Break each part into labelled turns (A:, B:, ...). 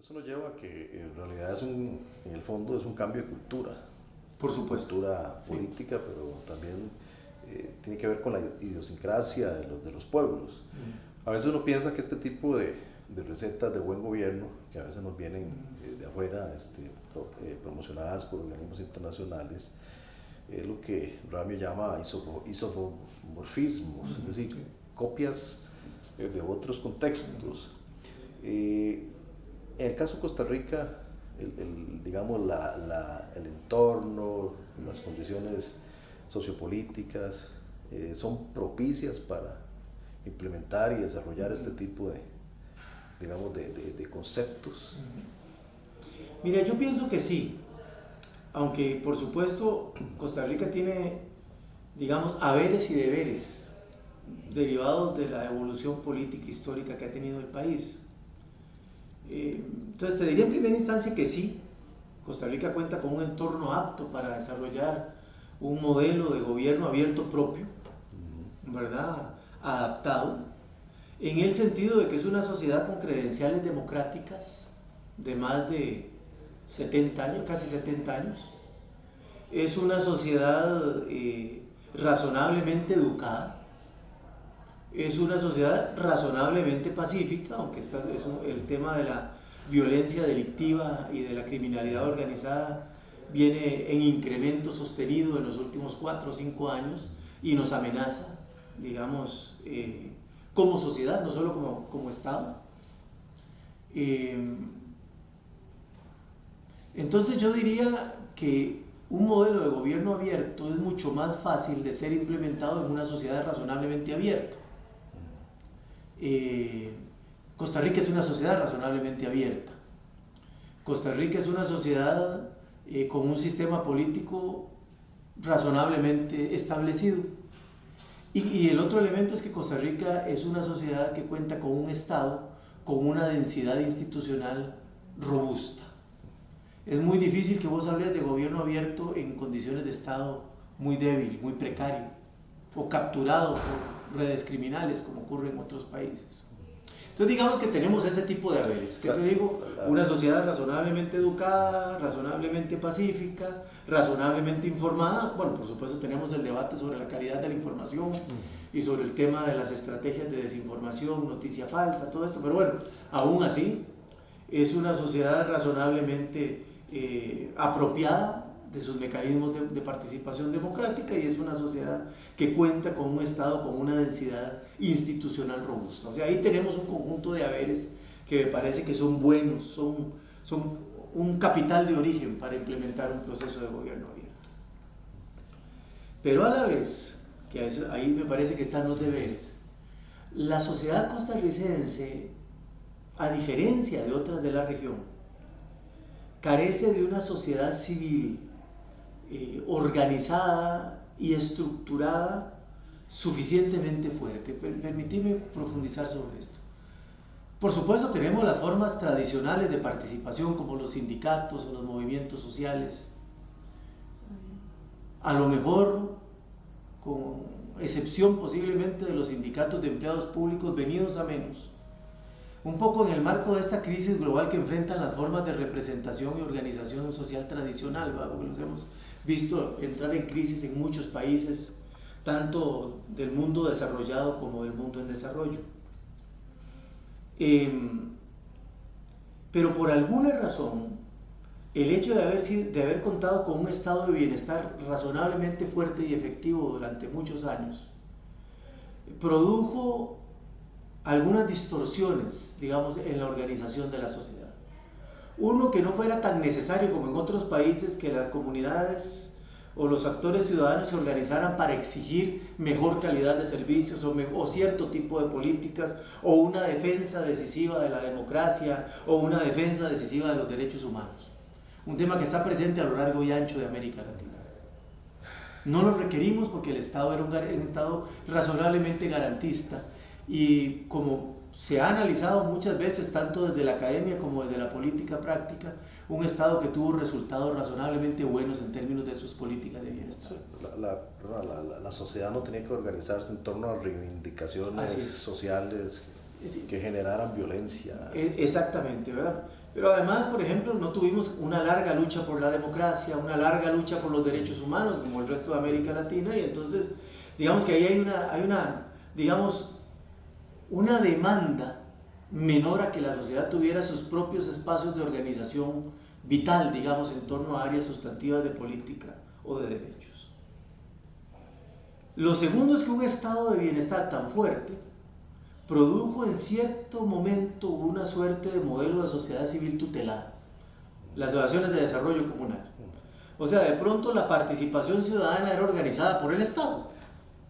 A: Eso nos lleva a que en realidad en el fondo es un cambio de cultura.
B: Por supuesto.
A: Cultura política, sí, pero también tiene que ver con la idiosincrasia de los pueblos. A veces uno piensa que este tipo de recetas de buen gobierno, que a veces nos vienen de afuera, promocionadas por organismos internacionales, es lo que Ramio llama isomorfismos, es decir, copias de otros contextos. En el caso de Costa Rica, digamos, el entorno, las condiciones sociopolíticas son propicias para implementar y desarrollar este tipo de conceptos.
B: Mira, yo pienso que sí, aunque por supuesto Costa Rica tiene, digamos, haberes y deberes derivados de la evolución política histórica que ha tenido el país. Entonces te diría en primera instancia que sí, Costa Rica cuenta con un entorno apto para desarrollar un modelo de gobierno abierto propio, ¿verdad? Adaptado, en el sentido de que es una sociedad con credenciales democráticas de más de 70 años, casi 70 años. Es una sociedad razonablemente educada. Es una sociedad razonablemente pacífica, aunque el tema de la violencia delictiva y de la criminalidad organizada viene en incremento sostenido en los últimos 4 o 5 años y nos amenaza, digamos, como sociedad, no solo como Estado. Entonces yo diría que un modelo de gobierno abierto es mucho más fácil de ser implementado en una sociedad razonablemente abierta. Costa Rica es una sociedad razonablemente abierta. Costa Rica es una sociedad con un sistema político razonablemente establecido. Y el otro elemento es que Costa Rica es una sociedad que cuenta con un Estado con una densidad institucional robusta. Es muy difícil que vos hables de gobierno abierto en condiciones de Estado muy débil, muy precario, o capturado por redes criminales, como ocurre en otros países. Entonces digamos que tenemos ese tipo de haberes. ¿Qué te digo? Una sociedad razonablemente educada, razonablemente pacífica, razonablemente informada. Bueno, por supuesto tenemos el debate sobre la calidad de la información y sobre el tema de las estrategias de desinformación, noticia falsa, todo esto. Pero bueno, aún así es una sociedad razonablemente apropiada de sus mecanismos de participación democrática, y es una sociedad que cuenta con un Estado con una densidad institucional robusta. O sea, ahí tenemos un conjunto de haberes que me parece que son buenos, son un capital de origen para implementar un proceso de gobierno abierto. Pero a la vez, que ahí me parece que están los deberes, la sociedad costarricense, a diferencia de otras de la región, carece de una sociedad civil organizada y estructurada suficientemente fuerte. Permitidme profundizar sobre esto. Por supuesto tenemos las formas tradicionales de participación como los sindicatos o los movimientos sociales, a lo mejor con excepción posiblemente de los sindicatos de empleados públicos venidos a menos, un poco en el marco de esta crisis global que enfrentan las formas de representación y organización social tradicional, ¿verdad? Porque los hemos visto entrar en crisis en muchos países, tanto del mundo desarrollado como del mundo en desarrollo. Pero por alguna razón, el hecho de haber contado con un estado de bienestar razonablemente fuerte y efectivo durante muchos años, produjo algunas distorsiones, digamos, en la organización de la sociedad. Uno, que no fuera tan necesario como en otros países que las comunidades o los actores ciudadanos se organizaran para exigir mejor calidad de servicios o cierto tipo de políticas, o una defensa decisiva de la democracia o una defensa decisiva de los derechos humanos. Un tema que está presente a lo largo y ancho de América Latina. No lo requerimos porque el Estado era un Estado razonablemente garantista, y como se ha analizado muchas veces, tanto desde la academia como desde la política práctica, un Estado que tuvo resultados razonablemente buenos en términos de sus políticas de bienestar.
A: La sociedad no tenía que organizarse en torno a reivindicaciones sociales que generaran violencia.
B: Exactamente, ¿verdad? Pero además, por ejemplo, no tuvimos una larga lucha por la democracia, una larga lucha por los derechos humanos, como el resto de América Latina, y entonces, digamos que ahí digamos, una demanda menor a que la sociedad tuviera sus propios espacios de organización vital, digamos, en torno a áreas sustantivas de política o de derechos. Lo segundo es que un estado de bienestar tan fuerte produjo en cierto momento una suerte de modelo de sociedad civil tutelada, las asociaciones de desarrollo comunal. O sea, de pronto la participación ciudadana era organizada por el Estado,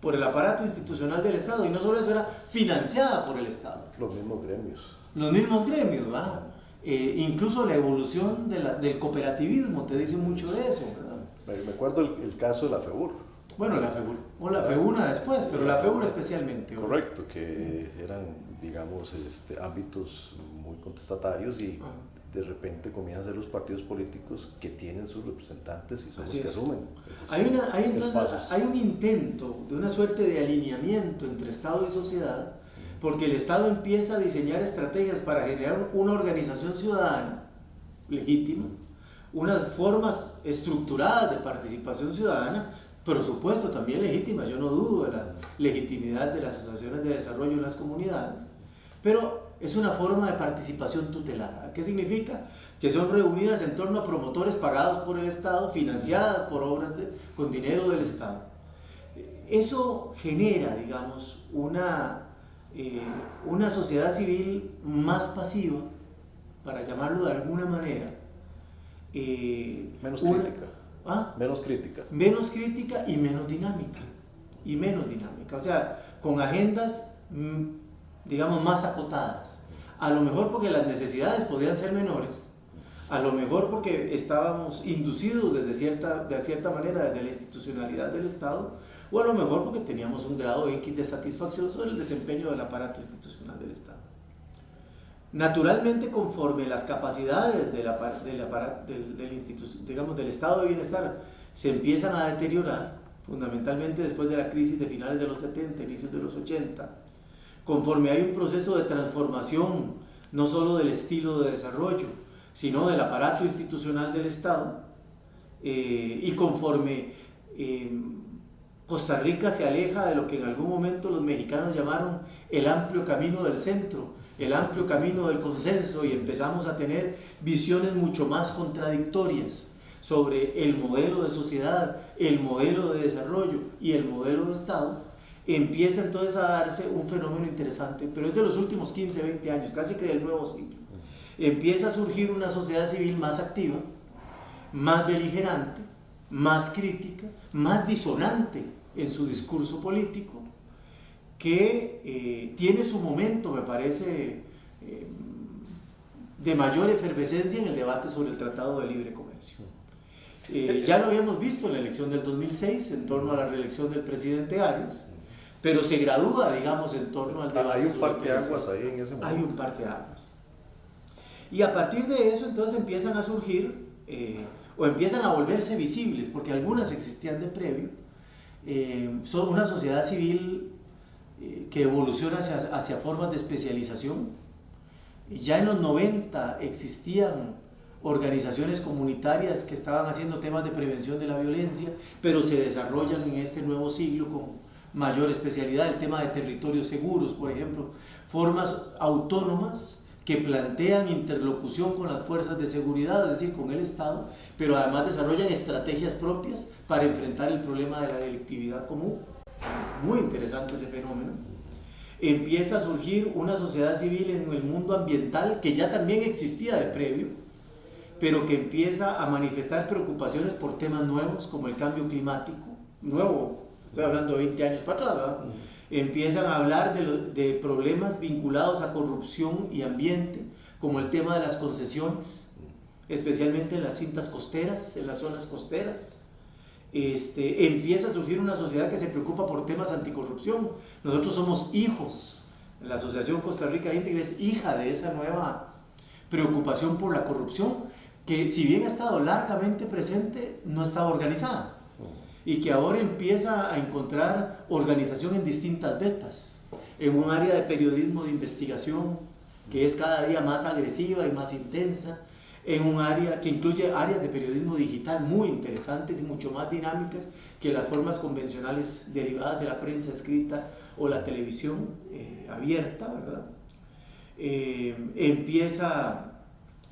B: por el aparato institucional del Estado, y no solo eso, era financiada por el Estado.
A: Los mismos gremios.
B: Los mismos gremios, ¿verdad? Incluso la evolución del cooperativismo te dice mucho de eso, ¿verdad?
A: Me acuerdo el caso de la FEBUR.
B: Bueno, la FEBUR, o la FEUNA después, pero la FEBUR especialmente.
A: Correcto, que eran, digamos, ámbitos muy contestatarios y de repente comienzan a ser los partidos políticos que tienen sus representantes y son los que asumen.
B: Hay un intento de una suerte de alineamiento entre Estado y sociedad, porque el Estado empieza a diseñar estrategias para generar una organización ciudadana legítima, unas formas estructuradas de participación ciudadana, por supuesto también legítimas. Yo no dudo de la legitimidad de las asociaciones de desarrollo en las comunidades, pero es una forma de participación tutelada. ¿Qué significa? Que son reunidas en torno a promotores pagados por el Estado, financiadas por obras con dinero del Estado. Eso genera, digamos, una sociedad civil más pasiva, para llamarlo de alguna manera.
A: Menos crítica. Menos crítica.
B: Menos crítica y menos dinámica. O sea, con agendas, digamos, más acotadas. A lo mejor porque las necesidades podían ser menores, a lo mejor porque estábamos inducidos de cierta manera desde la institucionalidad del Estado, o a lo mejor porque teníamos un grado X de satisfacción sobre el desempeño del aparato institucional del Estado. Naturalmente, conforme las capacidades del estado de bienestar se empiezan a deteriorar, fundamentalmente después de la crisis de finales de los 70, inicios de los 80, conforme hay un proceso de transformación no solo del estilo de desarrollo, sino del aparato institucional del Estado, y conforme Costa Rica se aleja de lo que en algún momento los mexicanos llamaron el amplio camino del centro, el amplio camino del consenso, y empezamos a tener visiones mucho más contradictorias sobre el modelo de sociedad, el modelo de desarrollo y el modelo de Estado, empieza entonces a darse un fenómeno interesante, pero es de los últimos 15, 20 años, casi que del nuevo siglo. Empieza a surgir una sociedad civil más activa, más beligerante, más crítica, más disonante en su discurso político, que tiene su momento, me parece, de mayor efervescencia en el debate sobre el Tratado de Libre Comercio. Ya lo habíamos visto en la elección del 2006, en torno a la reelección del presidente Arias, pero se gradúa, digamos, en torno al debate.
A: Hay un parteaguas ahí en ese momento.
B: Hay un parteaguas. Y a partir de eso, entonces empiezan a surgir, o empiezan a volverse visibles, porque algunas existían de previo. Son una sociedad civil que evoluciona hacia formas de especialización. Ya en los 90 existían organizaciones comunitarias que estaban haciendo temas de prevención de la violencia, pero se desarrollan en este nuevo siglo con mayor especialidad. El tema de territorios seguros, por ejemplo, formas autónomas que plantean interlocución con las fuerzas de seguridad, es decir, con el Estado, pero además desarrollan estrategias propias para enfrentar el problema de la delictividad común. Es muy interesante ese fenómeno. Empieza a surgir una sociedad civil en el mundo ambiental que ya también existía de previo, pero que empieza a manifestar preocupaciones por temas nuevos como el cambio climático, nuevo, estoy hablando de 20 años para atrás, ¿verdad? Empiezan a hablar de problemas vinculados a corrupción y ambiente, como el tema de las concesiones, especialmente en las cintas costeras, en las zonas costeras. Empieza a surgir una sociedad que se preocupa por temas anticorrupción. Nosotros somos hijos, la Asociación Costa Rica Íntegra es hija de esa nueva preocupación por la corrupción, que si bien ha estado largamente presente, no estaba organizada, y que ahora empieza a encontrar organización en distintas vetas, en un área de periodismo de investigación, que es cada día más agresiva y más intensa, en un área que incluye áreas de periodismo digital muy interesantes y mucho más dinámicas que las formas convencionales derivadas de la prensa escrita o la televisión abierta, ¿verdad? Empieza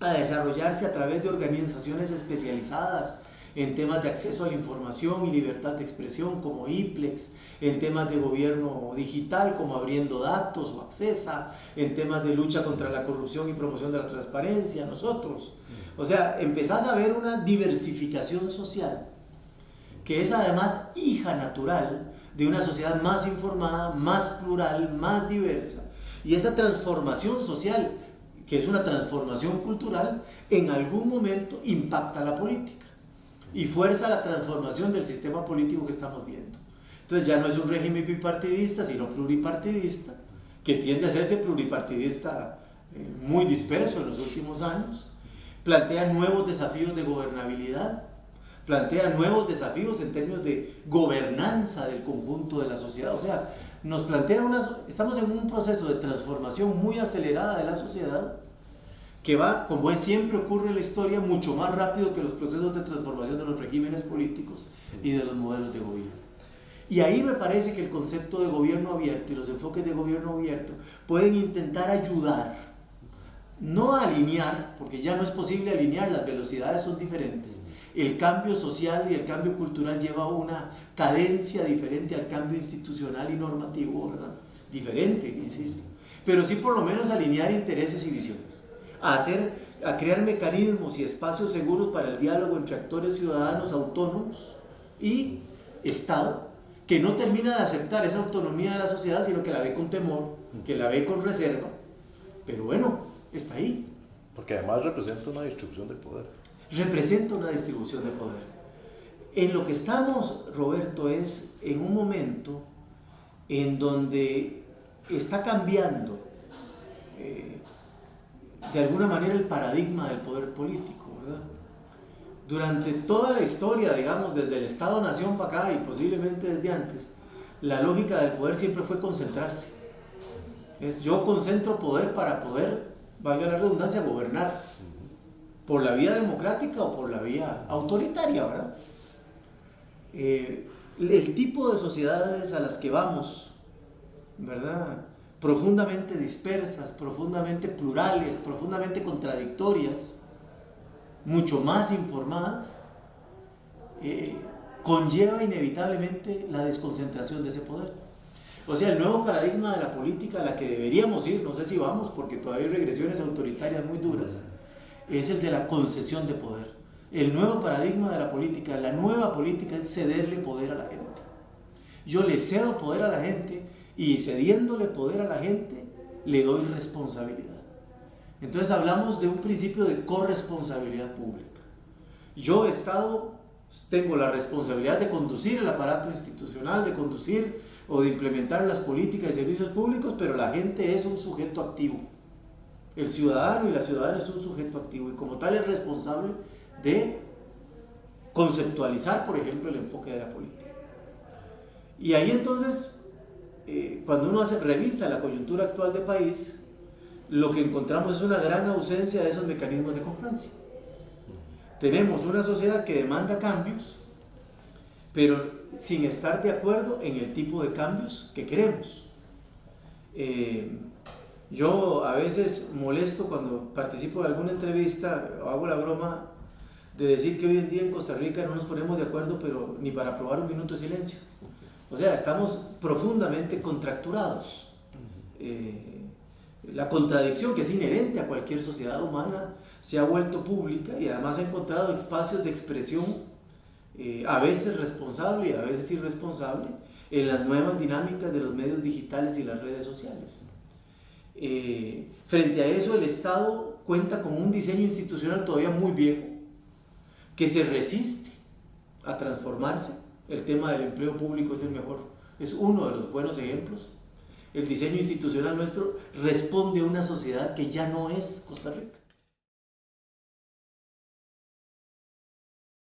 B: a desarrollarse a través de organizaciones especializadas en temas de acceso a la información y libertad de expresión como IPLEX, en temas de gobierno digital como Abriendo Datos o Accesa, en temas de lucha contra la corrupción y promoción de la transparencia, nosotros. O sea, empezás a ver una diversificación social que es además hija natural de una sociedad más informada, más plural, más diversa. Y esa transformación social, que es una transformación cultural, en algún momento impacta la política y fuerza la transformación del sistema político que estamos viendo. Entonces ya no es un régimen bipartidista, sino pluripartidista, que tiende a hacerse pluripartidista muy disperso en los últimos años. Plantea nuevos desafíos de gobernabilidad, plantea nuevos desafíos en términos de gobernanza del conjunto de la sociedad. O sea, nos plantea estamos en un proceso de transformación muy acelerada de la sociedad, que va, como siempre ocurre en la historia, mucho más rápido que los procesos de transformación de los regímenes políticos y de los modelos de gobierno. Y ahí me parece que el concepto de gobierno abierto y los enfoques de gobierno abierto pueden intentar ayudar, no a alinear, porque ya no es posible alinear, las velocidades son diferentes. El cambio social y el cambio cultural lleva una cadencia diferente al cambio institucional y normativo, ¿verdad? Diferente, insisto. Pero sí por lo menos alinear intereses y visiones. A crear mecanismos y espacios seguros para el diálogo entre actores ciudadanos autónomos y Estado, que no termina de aceptar esa autonomía de la sociedad, sino que la ve con temor, que la ve con reserva, pero bueno, está ahí.
A: Porque además representa una distribución de poder.
B: Representa una distribución de poder. En lo que estamos, Roberto, es en un momento en donde está cambiando de alguna manera el paradigma del poder político, ¿verdad? Durante toda la historia, digamos, desde el Estado-Nación para acá y posiblemente desde antes, la lógica del poder siempre fue concentrarse. Yo concentro poder para poder, valga la redundancia, gobernar, por la vía democrática o por la vía autoritaria, ¿verdad? El tipo de sociedades a las que vamos, ¿verdad?, profundamente dispersas, profundamente plurales, profundamente contradictorias, mucho más informadas, conlleva inevitablemente la desconcentración de ese poder. O sea, el nuevo paradigma de la política a la que deberíamos ir, no sé si vamos porque todavía hay regresiones autoritarias muy duras, es el de la concesión de poder. El nuevo paradigma de la política, la nueva política, es cederle poder a la gente. Yo le cedo poder a la gente y cediéndole poder a la gente le doy responsabilidad. Entonces hablamos de un principio de corresponsabilidad pública. Yo, Estado, tengo la responsabilidad de conducir el aparato institucional, de conducir o de implementar las políticas y servicios públicos, pero la gente es un sujeto activo. El ciudadano y la ciudadana es un sujeto activo y como tal es responsable de conceptualizar, por ejemplo, el enfoque de la política. Y ahí entonces, cuando uno revisa la coyuntura actual del país, lo que encontramos es una gran ausencia de esos mecanismos de confluencia. Tenemos una sociedad que demanda cambios, pero sin estar de acuerdo en el tipo de cambios que queremos. Yo a veces molesto cuando participo de alguna entrevista o hago la broma de decir que hoy en día en Costa Rica no nos ponemos de acuerdo, pero ni para aprobar un minuto de silencio. O sea, estamos profundamente contracturados. La contradicción que es inherente a cualquier sociedad humana se ha vuelto pública y además ha encontrado espacios de expresión a veces responsable y a veces irresponsable en las nuevas dinámicas de los medios digitales y las redes sociales. Frente a eso, el Estado cuenta con un diseño institucional todavía muy viejo que se resiste a transformarse. El tema del empleo público es uno de los buenos ejemplos. El diseño institucional nuestro responde a una sociedad que ya no es Costa Rica.